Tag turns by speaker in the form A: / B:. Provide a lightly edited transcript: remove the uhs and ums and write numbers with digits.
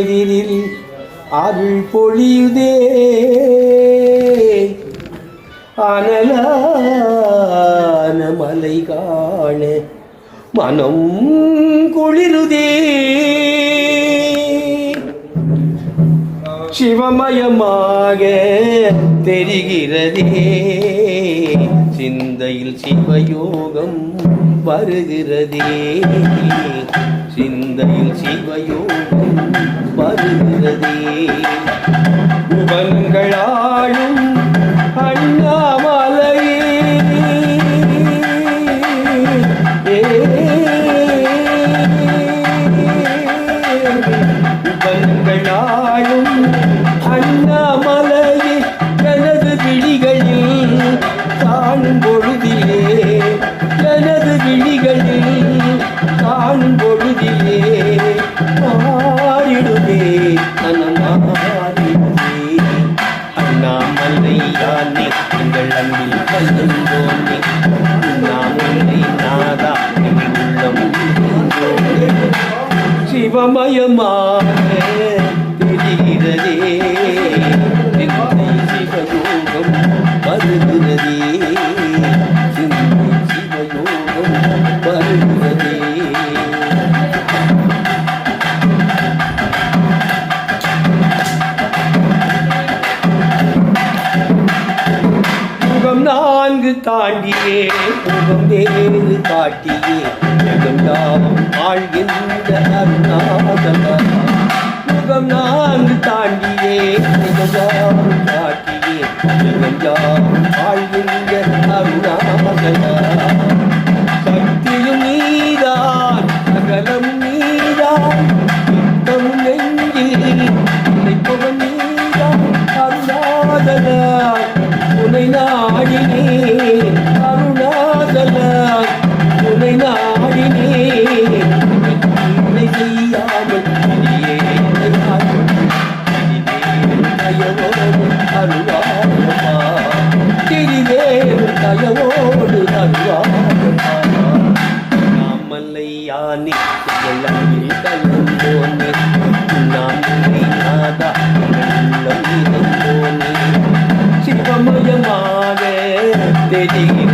A: எதிரில் அருள் பொழியுதே அனலான மலை காண மனம் குளிருதே சிவமயமாக தெரிகிறதே சிந்தையில் சிவயோகம் வருகிறதே சிந்தையில் சிவயோகம் வருகிறதே உபன்களாலும் அண்ணாமலையே உபன்களாலும் அண்ணாமலையே எனது விழிகளில் காணும் பொழுதிலே எனது விழிகளில் காணும் பொழுதிலே மாறிடுமே மனமாறிடுமே அண்ணாமலை யானே எங்கள் அன்பில் கலந்தோனே அண்ணாமலை நாதா எங்கள் உள்ளம் சிவமயமாக தெரிகிறதே சிவயோகம் வருகிறதே சிவயோகம் வருகிறதே முகம் நான்கு தாண்டியே முகம் வேறு காட்டியே முகம் யாவும் ஆழ்கின்ற அருணாதலா முகம் நான்கு தாண்டியே முகம் யாவும் காட்டியே முகம் யாவும் ஆழ்கின்ற அருணாதலா சக்தியும் நீதான் சகலம் நீதான் யுத்தம் நெஞ்சில் நினைப்பவன் நீதான் அருணாதலா உனை நாடினே அருணாதலா உனை நாடினே உன்னை செய்யாமல் அருவாயமா திரிவேறு தயவோடு அருவாயமா நாமல்லையானே எல்லாமே கலந்தோனே நாமலை நாதா உள்ளம் இருந்தோனே சிவமயமாக தெரியும்